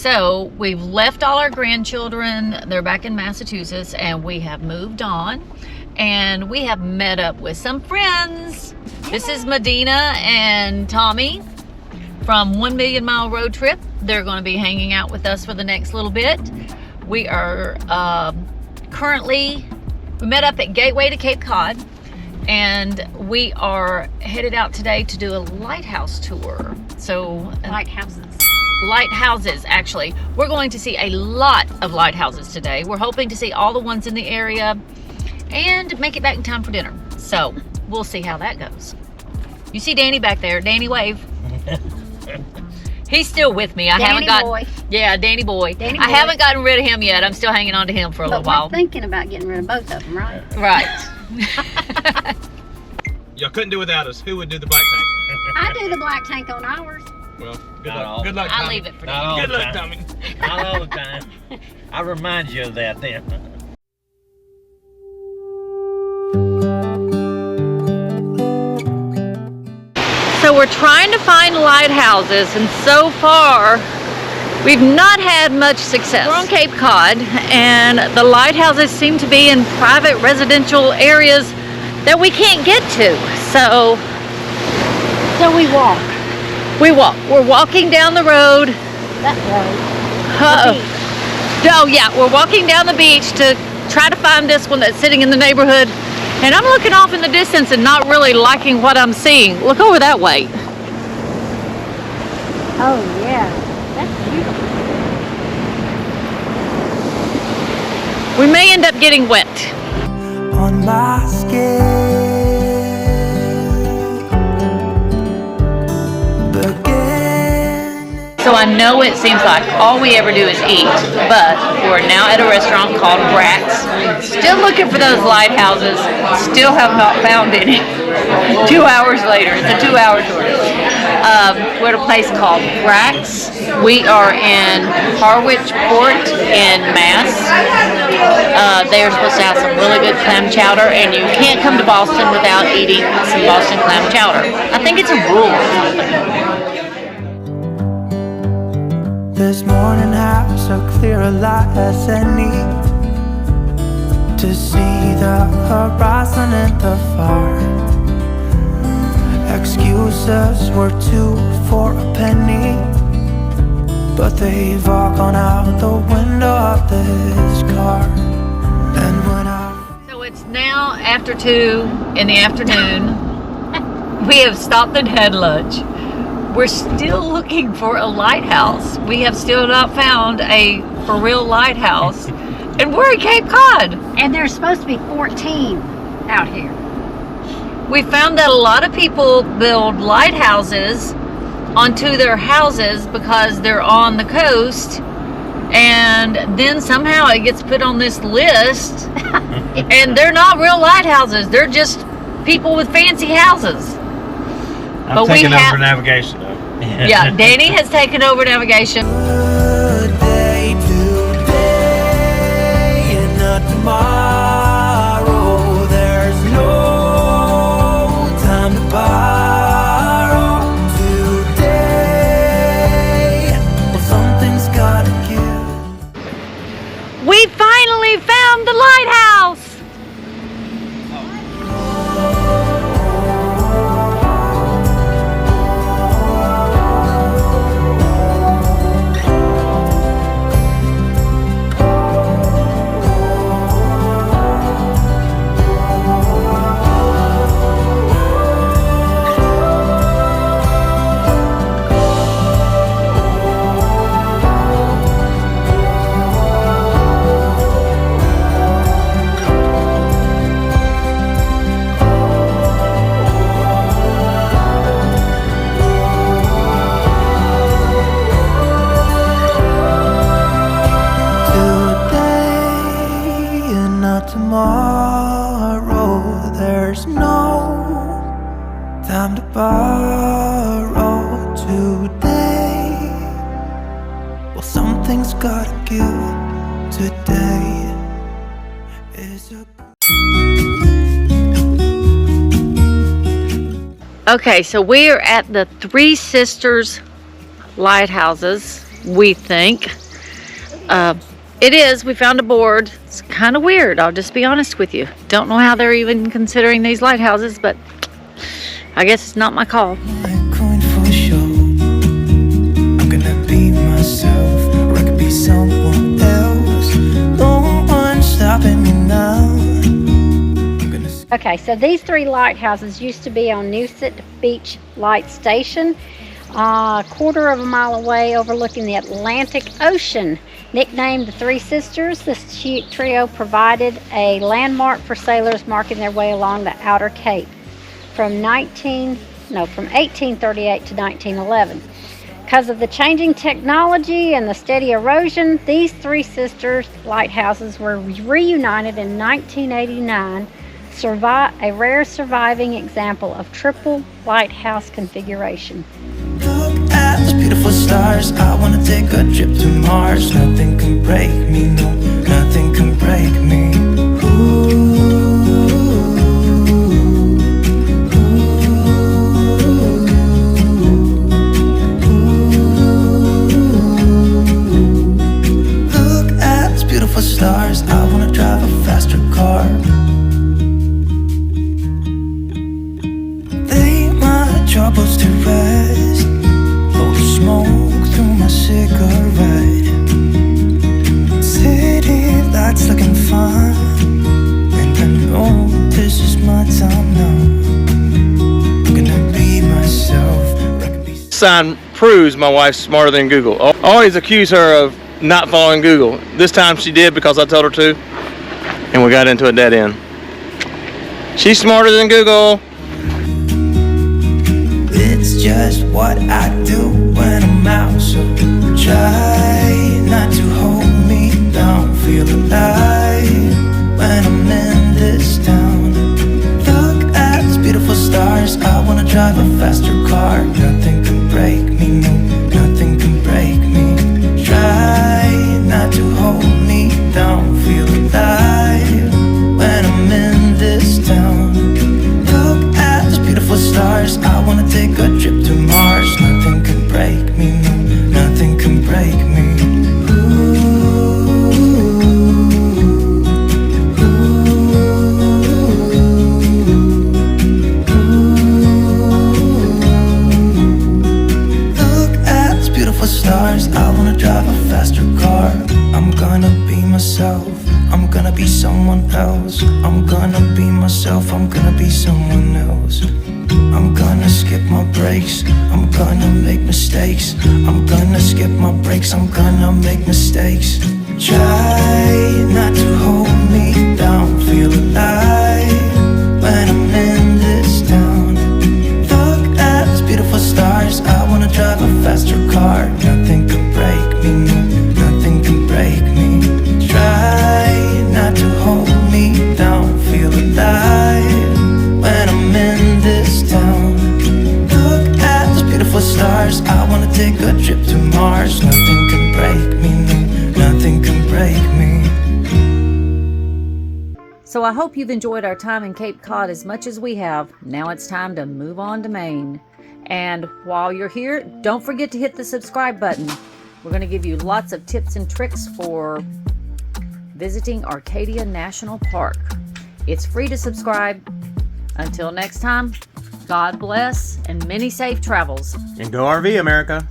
So we've left all our grandchildren. They're back in Massachusetts, and we have moved on. And we have met up with some friends. This is Medina and Tommy from 1 Million Mile Road Trip. They're going to be hanging out with us for the next little bit. We are we met up at Gateway to Cape Cod, and we are headed out today to do a lighthouse tour. So lighthouses, actually. We're going to see a lot of lighthouses today. We're hoping to see all the ones in the area and make it back in time for dinner. So we'll see how that goes. You see Danny back there. Danny, wave. He's still with me. Danny boy. Yeah, Danny boy. I haven't gotten rid of him yet. I'm still hanging on to him for a little while. We're thinking about getting rid of both of them, right? Right. Y'all couldn't do without us. Who would do the black tank? I do the black tank on ours. Well, good luck. Good luck, Tommy. I'll leave it for Danny. Good luck, Tommy. Not all the time. I remind you of that then. So we're trying to find lighthouses, and so far we've not had much success. We're on Cape Cod, and the lighthouses seem to be in private residential areas that we can't get to. So we walk. We're walking down the road. That road. Oh yeah, we're walking down the beach to try to find this one that's sitting in the neighborhood. And I'm looking off in the distance and not really liking what I'm seeing. Look over that way. Oh yeah, that's beautiful. We may end up getting wet. On my skin, so I know it seems like all we ever do is eat, but we're now at a restaurant called Brax. Still looking for those lighthouses. Still have not found any. 2 hours later. It's a 2-hour tour. We're at a place called Brax. We are in Harwich Port in Mass. They are supposed to have some really good clam chowder, and you can't come to Boston without eating some Boston clam chowder. I think it's a rule or something. this morning has so clear a light as any, to see the horizon and the far. Excuses were 2 for a penny, but they've all gone out the window of this car. And when So it's now after 2 in the afternoon. We have stopped and had lunch. We're still looking for a lighthouse. We have still not found a for real lighthouse. And we're at Cape Cod. And there's supposed to be 14 out here. We found that a lot of people build lighthouses onto their houses because they're on the coast, and then somehow it gets put on this list. And they're not real lighthouses. They're just people with fancy houses. I'm taking over navigation though. Yeah, Danny has taken over navigation. good day today and not tomorrow, there's no time to borrow today. Well, something's gotta give. We finally found the lighthouse. Tomorrow, there's no time to borrow today. Well, something's gotta give today. Is a Okay, so we are at the Three Sisters Lighthouses we think. It is. We found a board. It's kind of weird. I'll just be honest with you. Don't know how they're even considering these lighthouses, but I guess it's not my call. I'm going for show. I'm gonna be myself, or I could be someone else. No one's stopping me now. Okay, so these 3 lighthouses used to be on Newsit Beach Light Station, a quarter of a mile away overlooking the Atlantic Ocean. Nicknamed the Three Sisters, this trio provided a landmark for sailors marking their way along the outer Cape from 1838 to 1911. Because of the changing technology and the steady erosion, these Three Sisters lighthouses were reunited in 1989, a rare surviving example of triple lighthouse configuration. Look at those beautiful stars. I wanna take a trip to Mars. Nothing can break me, no, nothing can break me. Look at those beautiful stars. I wanna drive a faster car. Lay my troubles to rest. Blow the smoke through my cigarette. City lights looking fine, and I know this is my time now. I'm gonna be myself. Sign proves my wife's smarter than Google. I always accuse her of not following Google. This time she did because I told her to, and we got into a dead end. She's smarter than Google. It's just what I do when I'm out, so try not to hold me down. Feel alive when I'm in this town. Look at these beautiful stars. I wanna drive a faster car. Nothing can break me, no, nothing can break me. Try not to hold me down. Feel alive when I'm in this town. Look at those beautiful stars. I wanna take a trip to Mars. Nothing can break me, no, nothing can break me. Look at those beautiful stars. I wanna drive a faster car. I'm gonna be myself. I'm gonna be someone else. I'm gonna be myself. I'm gonna be someone else. I'm gonna skip my breaks. I'm gonna make mistakes. I'm gonna skip my breaks. I'm gonna make mistakes. Try not to hold me down. Feel alive when I'm in this town. Look at these beautiful stars. I wanna drive a faster car. Nothing can break me, no, nothing can break me. Try not to hold me down. Feel alive when I'm in this town. Look at those beautiful stars. I wanna take a trip to Mars. Nothing can break me, no, nothing can break me. So I hope you've enjoyed our time in Cape Cod as much as we have. Now it's time to move on to Maine. And while you're here, don't forget to hit the subscribe button. We're going to give you lots of tips and tricks for visiting Arcadia National Park. It's free to subscribe. Until next time, God bless and many safe travels. And go RV, America.